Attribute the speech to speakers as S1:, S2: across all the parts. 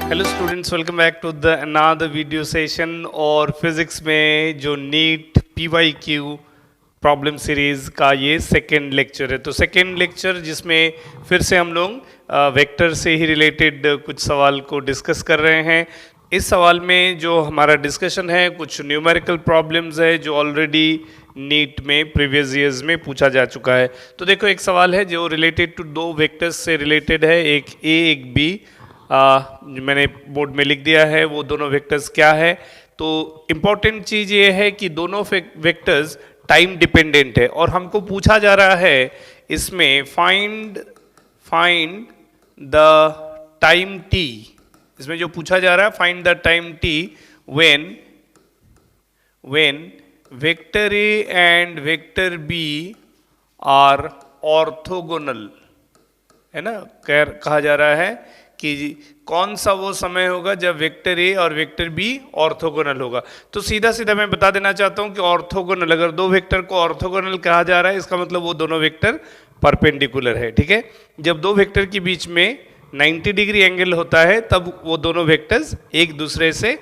S1: Hello students, welcome back to the another video session. और physics में जो NEET PYQ problem series का ये सेकेंड लेक्चर है। तो सेकेंड लेक्चर जिसमें फिर से हम लोग वेक्टर से ही रिलेटेड कुछ सवाल को डिस्कस कर रहे हैं। इस सवाल में जो हमारा डिस्कशन है कुछ न्यूमेरिकल प्रॉब्लम्स है जो ऑलरेडी नीट में प्रीवियस ईयर्स में पूछा जा चुका है। तो देखो, एक सवाल है जो रिलेटेड टू दो वेक्टर्स से रिलेटेड है, एक ए एक बी। मैंने बोर्ड में लिख दिया है वो दोनों वेक्टर्स क्या है। तो इम्पॉर्टेंट चीज़ ये है कि दोनों वेक्टर्स टाइम डिपेंडेंट है और हमको पूछा जा रहा है इसमें फाइंड द टाइम टी। इसमें जो पूछा जा रहा है find the time T when vector A and vector B are orthogonal, है ना। कहा जा रहा है कि कौन सा वो समय होगा जब वेक्टर ए और वेक्टर बी ऑर्थोगोनल होगा। तो सीधा सीधा मैं बता देना चाहता हूं कि ऑर्थोगोनल, अगर दो वेक्टर को ऑर्थोगोनल कहा जा रहा है इसका मतलब वो दोनों वेक्टर परपेंडिकुलर है, ठीक है। जब दो वेक्टर के बीच में 90 डिग्री एंगल होता है तब वो दोनों वेक्टर्स एक दूसरे से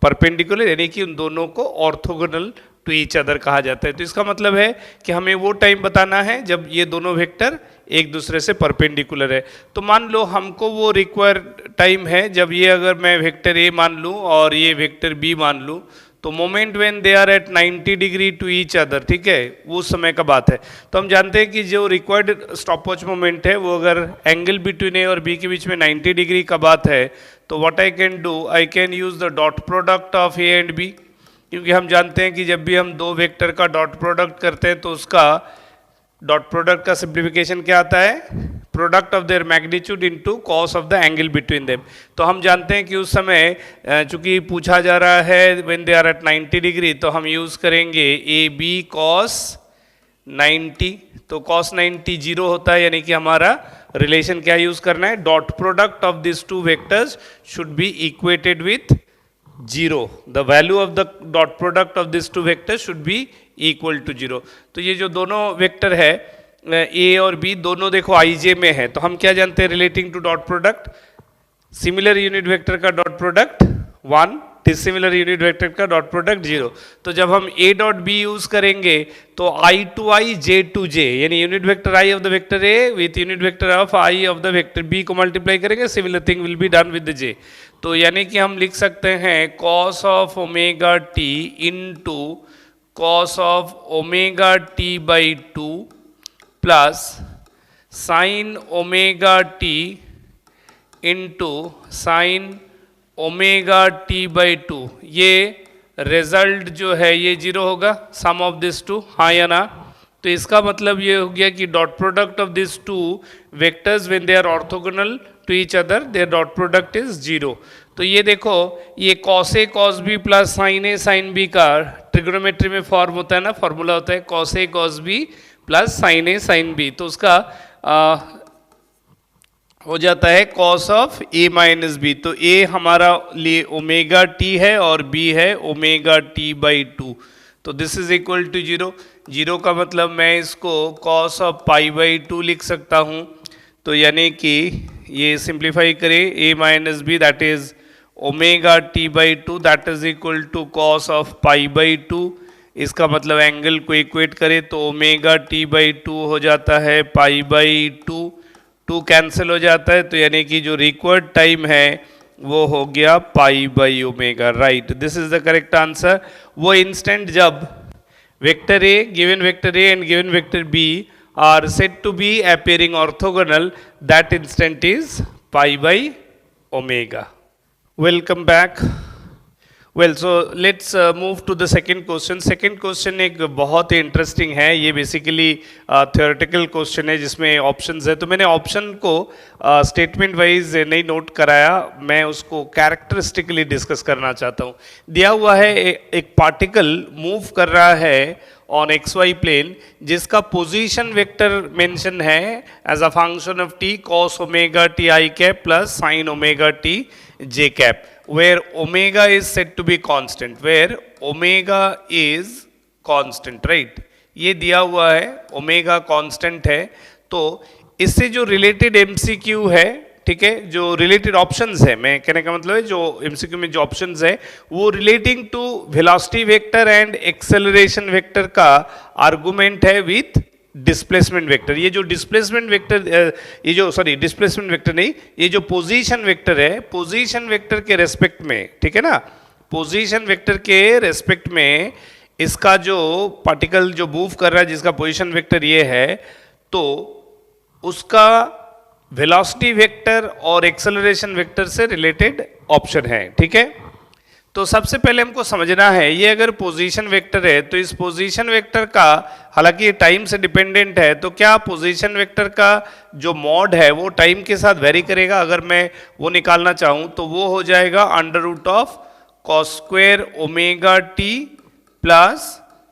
S1: परपेंडिकुलर, यानी कि उन दोनों को ऑर्थोगोनल टू ईच अदर कहा जाता है। तो इसका मतलब है कि हमें वो टाइम बताना है जब ये दोनों वेक्टर एक दूसरे से परपेंडिकुलर है। तो मान लो हमको वो रिक्वायर टाइम है जब ये, अगर मैं वेक्टर ए मान लूँ और ये वेक्टर बी मान लूँ, तो moment when they are at 90 degree to each other, ठीक है, वो समय का बात है। तो हम जानते हैं कि जो रिक्वायर्ड स्टॉपवॉच मोमेंट है वो अगर एंगल बिटवीन ए और बी के बीच में 90 डिग्री का बात है तो what I can do, I can use the dot product of A and B. क्योंकि हम जानते हैं कि जब भी हम दो वेक्टर का डॉट प्रोडक्ट करते हैं तो उसका डॉट प्रोडक्ट का सिंप्लीफिकेशन क्या आता है, product of their magnitude into cos of the angle between them. तो हम जानते हैं कि उस समय चूंकि पूछा जा रहा है when they are at 90 degree, तो हम यूज़ करेंगे ए बी कॉस 90। तो कॉस 90 जीरो होता है, यानी कि हमारा रिलेशन क्या यूज़ करना है, dot product of this two vectors should be equated with zero. The value of the dot product of this two vector should be equal to zero. तो ये जो दोनों वेक्टर है ए और बी दोनों देखो आईजे में है, तो हम क्या जानते हैं relating to dot product, similar unit vector का dot product 1, dissimilar unit vector का डॉट प्रोडक्ट 0। तो जब हम ए डॉट बी यूज करेंगे तो आई to I J to J, यानी unit vector I of the vector A with unit vector of I of the vector B को multiply करेंगे, similar thing will be done with the J. तो यानी कि हम लिख सकते हैं cos of omega T into cos of omega T by 2 plus sine omega T into sine omega T by 2। ये रिजल्ट जो है ये 0 होगा, सम ऑफ दिस टू, हाँ या ना। तो इसका मतलब ये हो गया कि dot product of this two vectors when they are orthogonal to each other their dot product is 0। तो ये देखो, ये cos A cos B plus sine A sine B का ट्रिग्नोमेट्री में फॉर्म होता है ना, फॉर्मूला होता है cos A cos B plus sine A sine B. तो उसका हो जाता है cos of A minus B. तो ए हमारा लिए ओमेगा टी है और बी है ओमेगा टी बाई 2। तो दिस इज इक्वल टू 0। 0 का मतलब मैं इसको कॉस ऑफ पाई बाई 2 लिख सकता हूँ। तो यानी कि ये सिंप्लीफाई करें, A minus B that is omega T by 2 that is equal to cos of pi by 2। इसका मतलब एंगल को इक्वेट करें तो ओमेगा टी बाई 2 हो जाता है पाई बाई 2, 2 कैंसिल हो जाता है। तो यानी कि जो रिक्वायर्ड टाइम है वो हो गया pi by omega, right. This is the correct answer. वो इंस्टेंट जब vector A and given vector B are said to be appearing orthogonal, that instant is pi by omega. Welcome back. Well so let's move to the second question. Second question एक बहुत ही interesting है। ये basically theoretical question है जिसमें options है। तो मैंने option को स्टेटमेंट वाइज नहीं नोट कराया, मैं उसको कैरेक्टरिस्टिकली डिस्कस करना चाहता हूँ। दिया हुआ है एक पार्टिकल मूव कर रहा है ऑन एक्स वाई प्लेन जिसका पोजीशन वेक्टर मेंशन है as a function of T cos omega T I cap plus sine omega T J cap, where omega is said to be constant, where omega is constant, right? ये दिया हुआ है omega constant है। तो इससे जो related MCQ है, ठीक है, जो रिलेटेड ऑप्शंस है, मैं कहने का मतलब है जो एमसीक्यू में जो ऑप्शंस है वो relating to velocity vector and acceleration vector का आर्गुमेंट है विथ डिस्प्लेसमेंट वेक्टर। ये जो डिस्प्लेसमेंट वेक्टर, ये जो सॉरी डिस्प्लेसमेंट वेक्टर नहीं, ये जो पोजीशन वेक्टर है, पोजीशन वेक्टर के रेस्पेक्ट में, ठीक है ना, पोजीशन वेक्टर के रेस्पेक्ट में इसका जो पार्टिकल जो मूव कर रहा है जिसका पोजीशन वेक्टर ये है, तो उसका वेलोसिटी वेक्टर और एक्सेलरेशन वेक्टर से रिलेटेड ऑप्शन है, ठीक है। तो सबसे पहले हमको समझना है, ये अगर पोजीशन वेक्टर है तो इस पोजीशन वेक्टर का, हालांकि ये टाइम से डिपेंडेंट है, तो क्या पोजीशन वेक्टर का जो मॉड है वो टाइम के साथ वेरी करेगा? अगर मैं वो निकालना चाहूँ तो वो हो जाएगा under root of cos square omega T plus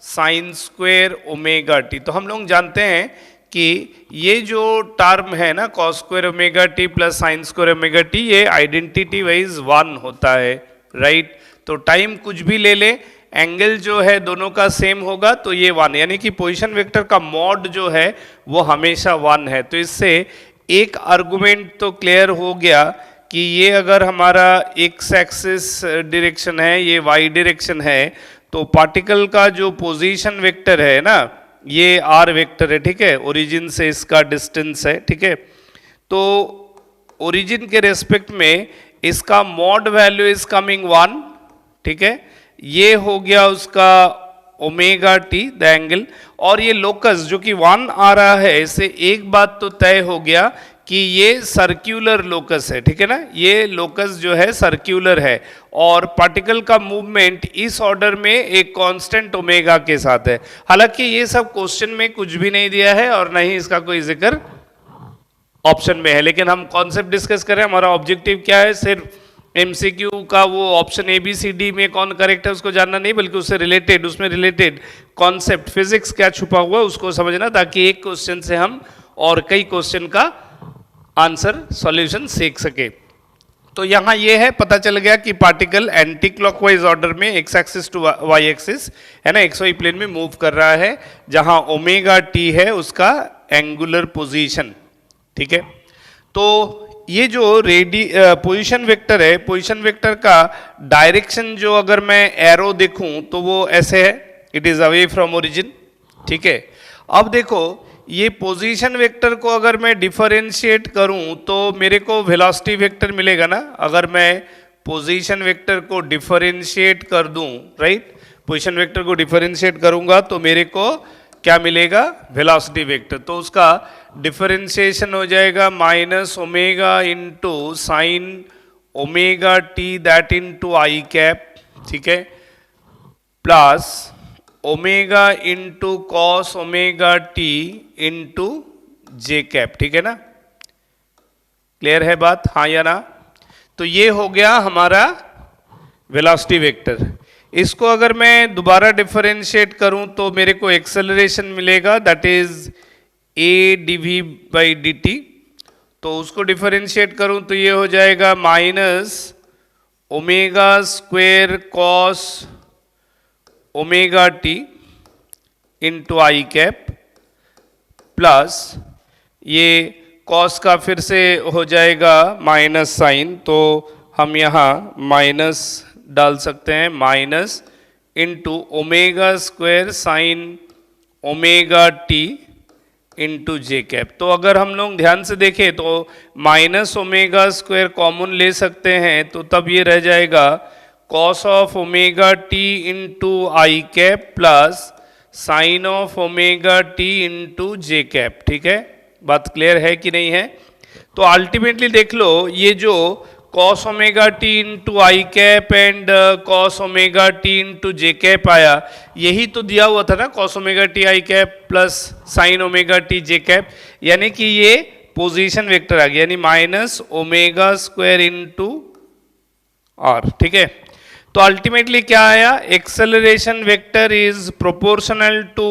S1: sine square omega T. तो हम लोग जानते हैं कि ये जो टर्म है ना cos square omega T plus sine square omega T, ये आइडेंटिटी वाइज 1 होता है, राइट। तो टाइम कुछ भी ले ले, एंगल जो है दोनों का सेम होगा तो ये 1, यानी कि पोजीशन वेक्टर का मॉड जो है वो हमेशा 1 है। तो इससे एक आर्गुमेंट तो क्लियर हो गया कि ये अगर हमारा एक्स एक्सिस डायरेक्शन है, ये वाई डायरेक्शन है, तो पार्टिकल का जो पोजीशन वेक्टर है ना, ये आर वेक्टर है, ठीक है, ओरिजिन से इसका डिस्टेंस है, ठीक है। तो ओरिजिन के रेस्पेक्ट में इसका मॉड वैल्यू इज कमिंग 1, ठीक है, ये हो गया उसका ओमेगा टी द एंगल, और ये लोकस जो कि 1 आ रहा है, इससे एक बात तो तय हो गया कि ये सर्क्यूलर लोकस है, ठीक है ना, ये लोकस जो है सर्क्यूलर है, और पार्टिकल का मूवमेंट इस ऑर्डर में एक कांस्टेंट ओमेगा के साथ है। हालांकि ये सब क्वेश्चन में कुछ भी नहीं दिया है और नहीं इसका कोई जिक्र ऑप्शन में है, लेकिन हम कॉन्सेप्ट डिस्कस करें, हमारा ऑब्जेक्टिव क्या है, सिर्फ एमसीक्यू का वो option A B C D में कौन करेक्ट है उसको जानना नहीं, बल्कि उससे रिलेटेड, उसमें रिलेटेड कॉन्सेप्ट फिजिक्स क्या छुपा हुआ है उसको समझना, ताकि एक क्वेश्चन से हम और कई क्वेश्चन का आंसर सॉल्यूशन सीख सके। तो यहाँ ये है, पता चल गया कि पार्टिकल एंटी क्लॉकवाइज ऑर्डर में X axis to Y axis है ना, एक्स वाई प्लेन में मूव कर रहा है, जहां ओमेगा टी है उसका एंगुलर पोजीशन, ठीक है। तो ये जो पोजीशन वेक्टर है, पोजीशन वेक्टर का डायरेक्शन जो अगर मैं एरो देखूं तो वो ऐसे है, it is away from origin, ठीक है। अब देखो ये पोजीशन वेक्टर को अगर मैं डिफरेंशिएट करूं तो मेरे को वेलोसिटी वेक्टर मिलेगा ना, अगर मैं पोजीशन वेक्टर को डिफरेंशिएट कर दूं, राइट, पोजीशन वेक्टर को डिफरेंशिएट करूंगा तो मेरे को क्या मिलेगा, वेलोसिटी वेक्टर। तो उसका डिफरेंशिएशन हो जाएगा minus omega into sine omega T that into I cap, ठीक है, plus omega into cos omega T into J cap, ठीक है ना, क्लियर है बात, हाँ या ना। तो ये हो गया हमारा वेलोसिटी वेक्टर। इसको अगर मैं दोबारा डिफरेंशिएट करूं तो मेरे को एक्सेलरेशन मिलेगा, that is A D V by D T. तो उसको डिफरेंशिएट करूं तो ये हो जाएगा minus omega square cos omega T into I cap, plus ये कॉस का फिर से हो जाएगा माइनस साइन, तो हम यहाँ माइनस डाल सकते हैं, minus into omega square sine omega T into J cap. तो अगर हम लोग ध्यान से देखें तो माइनस ओमेगा स्क्वेयर कॉमन ले सकते हैं, तो तब ये रह जाएगा cos of omega T into I cap plus sign of omega T into J cap, ठीक है, बात क्लियर है कि नहीं है। तो अल्टीमेटली देख लो, ये जो cos omega T into I cap and cos omega T into J cap आया, यही तो दिया हुआ था ना, cos omega T I cap plus sine omega T J cap, यानी कि ये पोजीशन वेक्टर आ गया, यानी minus omega square into R, ठीक है। तो अल्टीमेटली क्या आया, acceleration vector is proportional to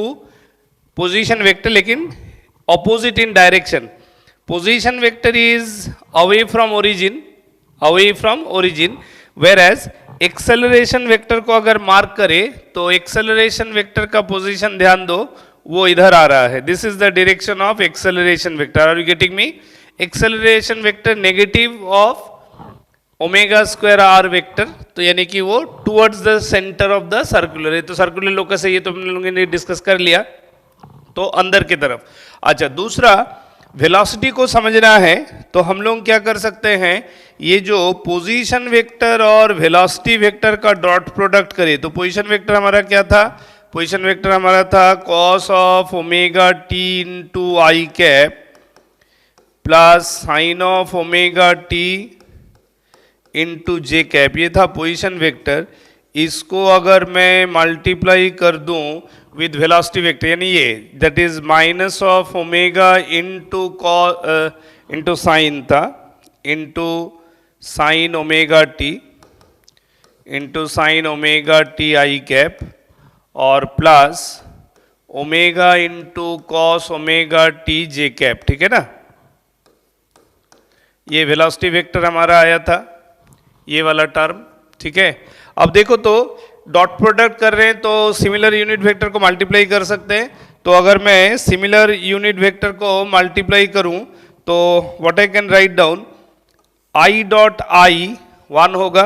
S1: position vector, लेकिन opposite in direction. Position vector is away from origin, away from origin, where as acceleration vector को अगर मार्क करें तो एक्सेलरेशन वेक्टर का पोजीशन ध्यान दो, वो इधर आ रहा है, this is the direction of acceleration vector, are you getting me. Acceleration vector negative of omega square R vector, तो यानी कि वो towards the centre of the circular है, तो सर्कुलर लोकस है, ये तो हम लोगों ने डिस्कस कर लिया, तो अंदर की तरफ। अच्छा, दूसरा वेलोसिटी को समझना है तो हम लोग क्या कर सकते हैं, ये जो पोजीशन वेक्टर और वेलोसिटी वेक्टर का डॉट प्रोडक्ट करें, तो पोजीशन वेक्टर हमारा क्या था, पोजीशन वेक्टर हमारा था cos of omega T into I cap plus sign of omega T into J cap, ये था पोजीशन वेक्टर। इसको अगर मैं मल्टीप्लाई कर दूं विद वेलोसिटी वेक्टर, यानी ये that is minus of omega into sine था, into sine omega T into sine omega T I cap और plus omega into cos omega T J cap, ठीक है ना। ये वेलोसिटी वेक्टर हमारा आया था, ये वाला टर्म, ठीक है। अब देखो तो डॉट प्रोडक्ट कर रहे हैं तो सिमिलर यूनिट वेक्टर को मल्टीप्लाई कर सकते हैं, तो अगर मैं सिमिलर यूनिट वेक्टर को मल्टीप्लाई करूं तो what I can write down, I dot I 1 होगा,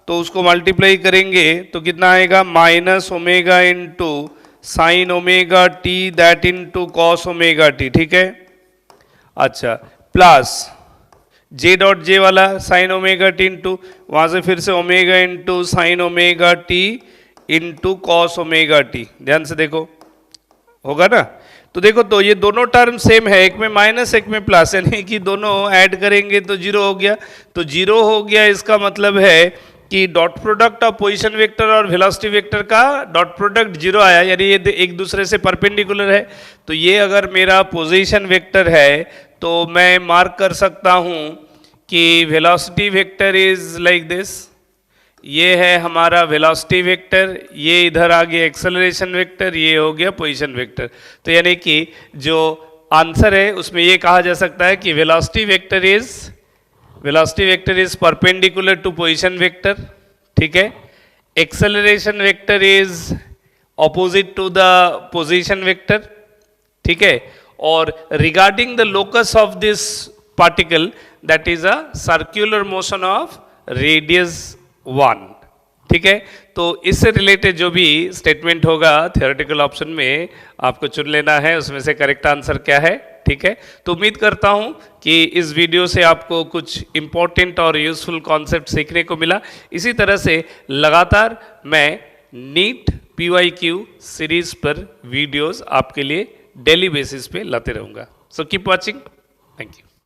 S1: तो उसको मल्टीप्लाई करेंगे तो कितना आएगा, minus omega into sine omega T that into cos omega T, ठीक है। अच्छा, प्लस जे डॉट जे वाला साइन ओमेगा टी इंटू, वहाँ से फिर से omega into sine omega T into cos omega T, ध्यान से देखो, होगा ना। तो देखो तो ये दोनों टर्म सेम है, एक में माइनस एक में प्लस, यानी कि दोनों ऐड करेंगे तो जीरो हो गया, तो जीरो हो गया, इसका मतलब है कि dot product of position vector और वेलोसिटी वेक्टर का डॉट प्रोडक्ट जीरो आया, यानी ये एक दूसरे से परपेंडिकुलर है। तो ये अगर मेरा पोजीशन वेक्टर है तो मैं मार्क कर सकता हूं कि velocity vector is like this, ये है हमारा वेलोसिटी वेक्टर, ये इधर आ गया एक्सेलरेशन वेक्टर, ये हो गया पोजीशन वेक्टर। तो यानी कि जो आंसर है उसमें ये कहा जा सकता है कि velocity vector is perpendicular to position vector, ठीक है। Acceleration vector is opposite to the position vector, ठीक है। और regarding the locus of this particle that is a circular motion of radius 1, ठीक है। तो इससे रिलेटेड जो भी स्टेटमेंट होगा थ्योरेटिकल ऑप्शन में आपको चुन लेना है, उसमें से करेक्ट आंसर क्या है, ठीक है। तो उम्मीद करता हूं कि इस वीडियो से आपको कुछ इंपॉर्टेंट और यूजफुल कॉन्सेप्ट सीखने को मिला। इसी तरह से लगातार मैं नीट PYQ सीरीज पर वीडियोस आपके लिए डेली बेसिस पे लाते रहूंगा। So keep watching, thank you.